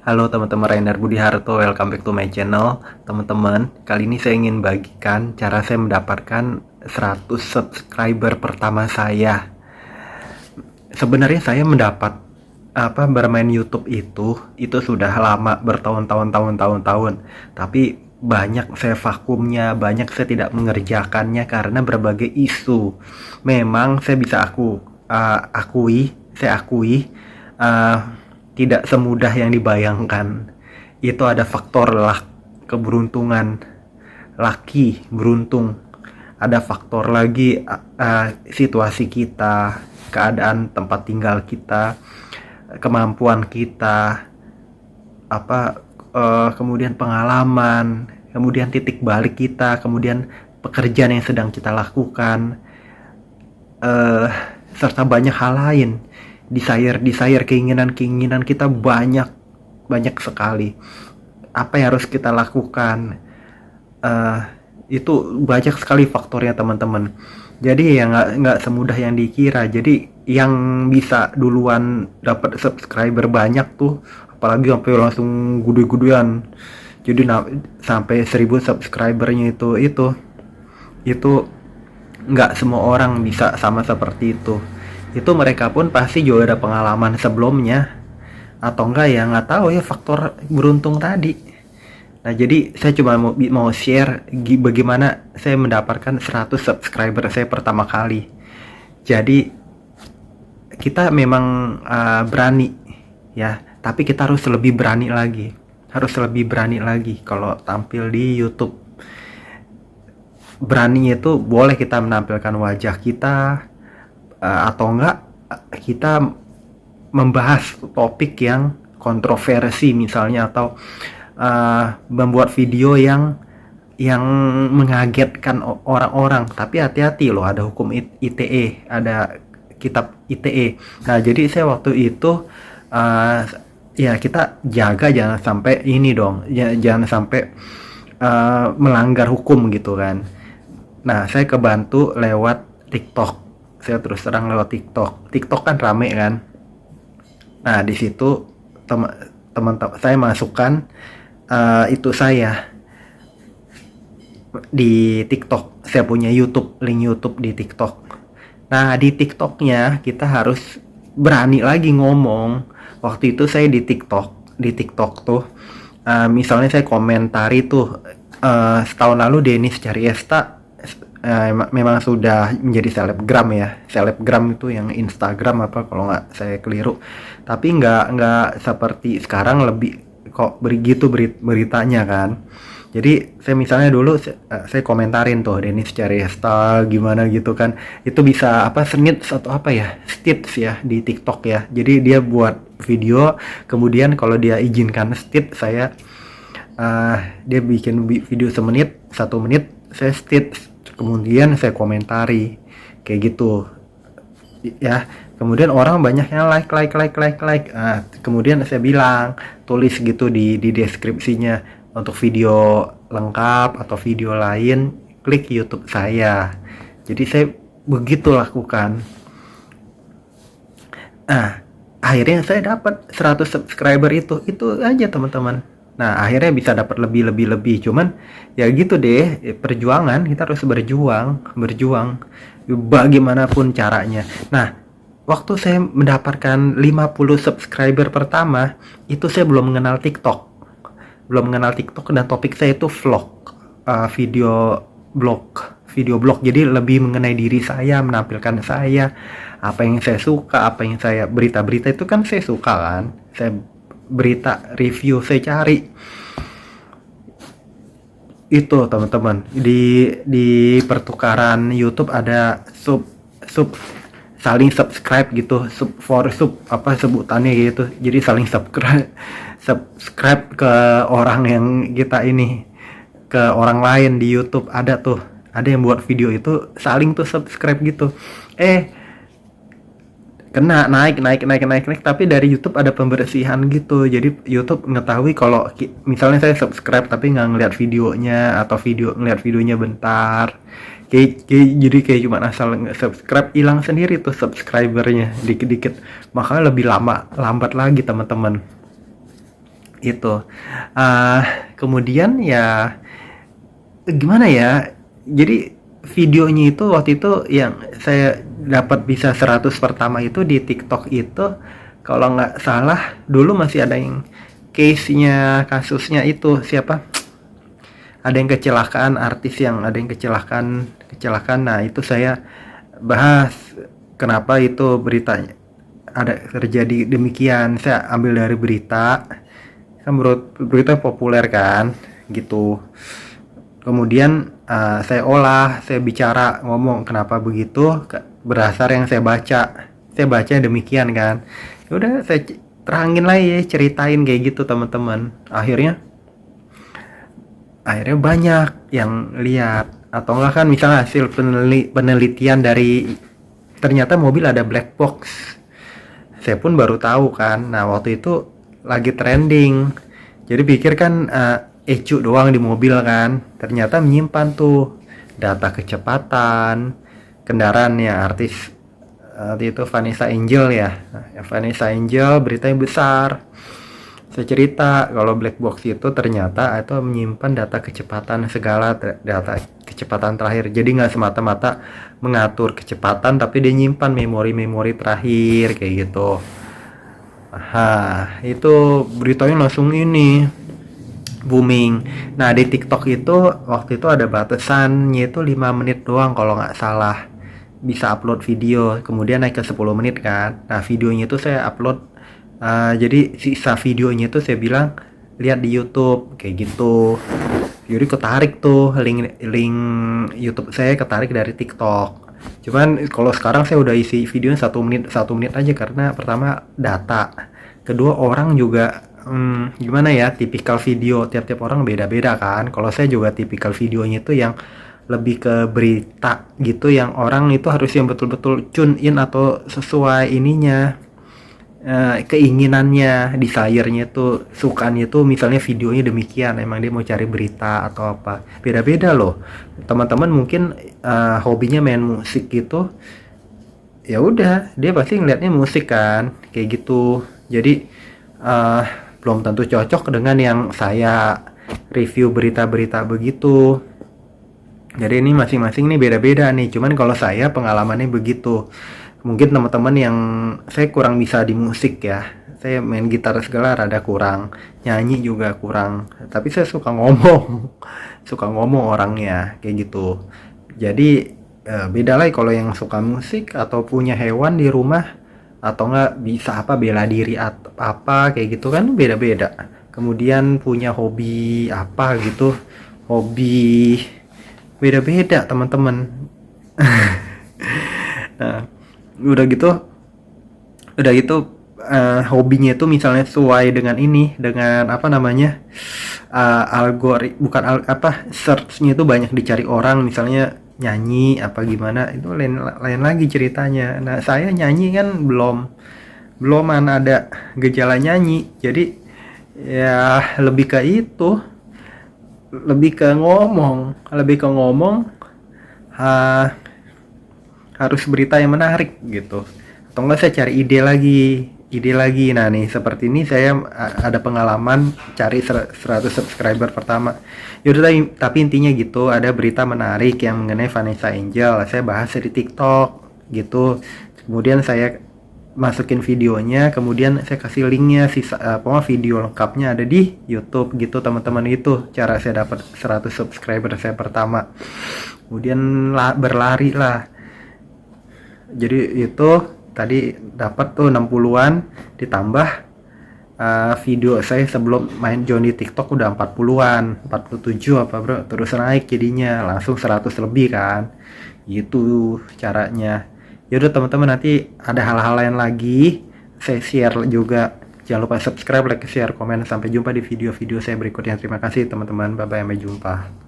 Halo teman-teman, Rainer Budi Harto, welcome back to my channel. Teman-teman, kali ini saya ingin bagikan cara saya mendapatkan 100 subscriber pertama saya. Sebenarnya saya mendapat bermain YouTube itu sudah lama, bertahun-tahun. Tapi banyak saya vakumnya, banyak saya tidak mengerjakannya karena berbagai isu. Memang saya bisa akui uh, tidak semudah yang dibayangkan. Itu ada faktor keberuntungan, laki beruntung. Ada faktor lagi situasi kita, keadaan tempat tinggal kita, kemampuan kita, kemudian pengalaman, kemudian titik balik kita, kemudian pekerjaan yang sedang kita lakukan, serta banyak hal lain. Desire keinginan kita banyak sekali. Apa yang harus kita lakukan, itu banyak sekali faktornya teman-teman. Jadi ya nggak semudah yang dikira. Jadi yang bisa duluan dapat subscriber banyak tuh, apalagi sampai langsung gede-gedean, jadi sampai 1000 subscribernya itu nggak semua orang bisa sama seperti itu. Mereka pun pasti juga ada pengalaman sebelumnya, atau enggak ya nggak tahu ya, faktor beruntung tadi. Nah, jadi saya cuma mau share bagaimana saya mendapatkan 100 subscriber saya pertama kali. Jadi kita memang berani ya, tapi kita harus lebih berani lagi. Kalau tampil di YouTube. Berani itu boleh kita menampilkan wajah kita, atau enggak kita membahas topik yang kontroversi misalnya, atau membuat video yang mengagetkan orang-orang. Tapi hati-hati loh, ada hukum ITE, ada kitab ITE. Nah, jadi saya waktu itu ya kita jaga jangan sampai jangan sampai melanggar hukum gitu kan. Nah, saya kebantu lewat TikTok. Saya terus terang lewat TikTok kan rame kan. Nah, di situ teman-teman saya masukkan itu saya di TikTok. Saya punya link YouTube di TikTok. Nah, di TikToknya kita harus berani lagi ngomong. Waktu itu saya di TikTok tuh, misalnya saya komentari tuh, setahun lalu Dennis Cariesta memang sudah menjadi selebgram ya. Selebgram itu yang Instagram kalau nggak saya keliru. Tapi nggak seperti sekarang, lebih kok begitu beritanya kan. Jadi saya misalnya dulu saya komentarin tuh Dennis Cariesta gimana gitu kan. Itu bisa snits atau stits ya di TikTok ya. Jadi dia buat video, kemudian kalau dia izinkan stits, dia bikin video 1 menit, saya stits, kemudian saya komentari kayak gitu ya. Kemudian orang banyak yang like. Kemudian saya bilang, tulis gitu di deskripsinya, untuk video lengkap atau video lain klik YouTube saya. Jadi saya begitu lakukan. Akhirnya saya dapat 100 subscriber itu aja teman-teman. Nah, akhirnya bisa dapat lebih. Cuman ya gitu deh, perjuangan, kita harus berjuang bagaimanapun caranya. Nah, waktu saya mendapatkan 50 subscriber pertama, itu saya belum mengenal TikTok dan topik saya itu vlog, video blog. Jadi lebih mengenai diri saya, menampilkan saya, apa yang saya suka, berita-berita itu kan saya suka kan. Saya berita review saya cari. Itu teman-teman, di pertukaran YouTube ada sub saling subscribe gitu, sebutannya gitu. Jadi saling subscribe ke orang yang ke orang lain di YouTube. Ada yang buat video itu saling tuh subscribe gitu. Kena naik, tapi dari YouTube ada pembersihan gitu. Jadi YouTube mengetahui kalau misalnya saya subscribe tapi nggak ngeliat videonya, atau ngeliat videonya bentar. Jadi kayak cuma asal subscribe, hilang sendiri tuh subscribernya dikit-dikit. Makanya lebih lambat lagi teman-teman. itu. Kemudian ya gimana ya, jadi videonya itu waktu itu yang saya dapat bisa 100 pertama itu di TikTok itu, kalau nggak salah dulu masih ada yang case-nya, kasusnya itu siapa, ada yang kecelakaan, artis yang ada yang kecelakaan. Nah itu saya bahas kenapa itu beritanya ada terjadi demikian, saya ambil dari berita, kan berita populer kan gitu. Kemudian saya olah, saya bicara, ngomong kenapa begitu berdasar yang saya baca demikian kan. Ya udah saya terangin lah ya, ceritain kayak gitu teman-teman. Akhirnya banyak yang lihat, atau enggak kan misalnya hasil penelitian dari ternyata mobil ada black box. Saya pun baru tahu kan. Nah waktu itu lagi trending, jadi pikir kan ECU doang di mobil kan, ternyata menyimpan tuh data kecepatan kendaraannya. Artis itu Vanessa Angel ya. Vanessa Angel beritanya besar. Saya cerita kalau black box itu ternyata itu menyimpan data kecepatan segala, data kecepatan terakhir. Jadi nggak semata-mata mengatur kecepatan, tapi dia nyimpan memori-memori terakhir kayak gitu. Itu beritanya langsung ini booming. Nah di TikTok itu waktu itu ada batasannya itu 5 menit doang kalau nggak salah bisa upload video, kemudian naik ke 10 menit kan. Nah videonya itu saya upload, jadi sisa videonya itu saya bilang lihat di YouTube kayak gitu. Jadi ketarik tuh link YouTube saya, ketarik dari TikTok. Cuman kalau sekarang saya udah isi videonya 1 menit aja, karena pertama data, kedua orang juga gimana ya, tipikal video tiap-tiap orang beda-beda kan. Kalau saya juga tipikal videonya itu yang lebih ke berita gitu, yang orang itu harus yang betul-betul tune in atau sesuai ininya, keinginannya, desire-nya tuh, sukanya tuh misalnya videonya demikian, emang dia mau cari berita atau apa. Beda-beda loh teman-teman, mungkin hobinya main musik gitu, ya udah dia pasti ngeliatnya musik kan kayak gitu. Jadi belum tentu cocok dengan yang saya review berita-berita begitu. Jadi ini masing-masing nih beda-beda nih. Cuman kalau saya pengalamannya begitu. Mungkin teman-teman yang saya kurang bisa di musik ya. Saya main gitar segala rada kurang, nyanyi juga kurang. Tapi saya suka ngomong, suka ngomong orangnya kayak gitu. Jadi beda lah kalau yang suka musik atau punya hewan di rumah, atau enggak bisa apa bela diri atau apa kayak gitu kan beda-beda. Kemudian punya hobi apa gitu, hobi beda-beda teman-teman. Nah, udah gitu hobinya itu misalnya sesuai dengan ini, dengan apa namanya, apa, searchnya itu banyak dicari orang, misalnya nyanyi apa gimana, itu lain lagi ceritanya. Nah saya nyanyi kan belum mana ada gejala nyanyi, jadi ya lebih ke itu, lebih ke ngomong, harus berita yang menarik gitu, atau enggak saya cari ide lagi. Nah nih seperti ini saya ada pengalaman cari 100 subscriber pertama. Yaudah, tapi intinya gitu, ada berita menarik yang mengenai Vanessa Angel, saya bahas di TikTok gitu, kemudian saya masukin videonya, kemudian saya kasih linknya, pokoknya video lengkapnya ada di YouTube gitu teman-teman. Itu cara saya dapat 100 subscriber saya pertama. Kemudian berlari lah, jadi itu tadi dapat tuh 60-an, ditambah video saya sebelum main join di TikTok udah 40-an, 47 apa bro, terus naik jadinya langsung 100 lebih kan. Gitu caranya. Yaudah teman-teman, nanti ada hal-hal lain lagi saya share juga. Jangan lupa subscribe, like, share, komen. Sampai jumpa di video-video saya berikutnya. Terima kasih teman-teman, bye bye, sampai jumpa.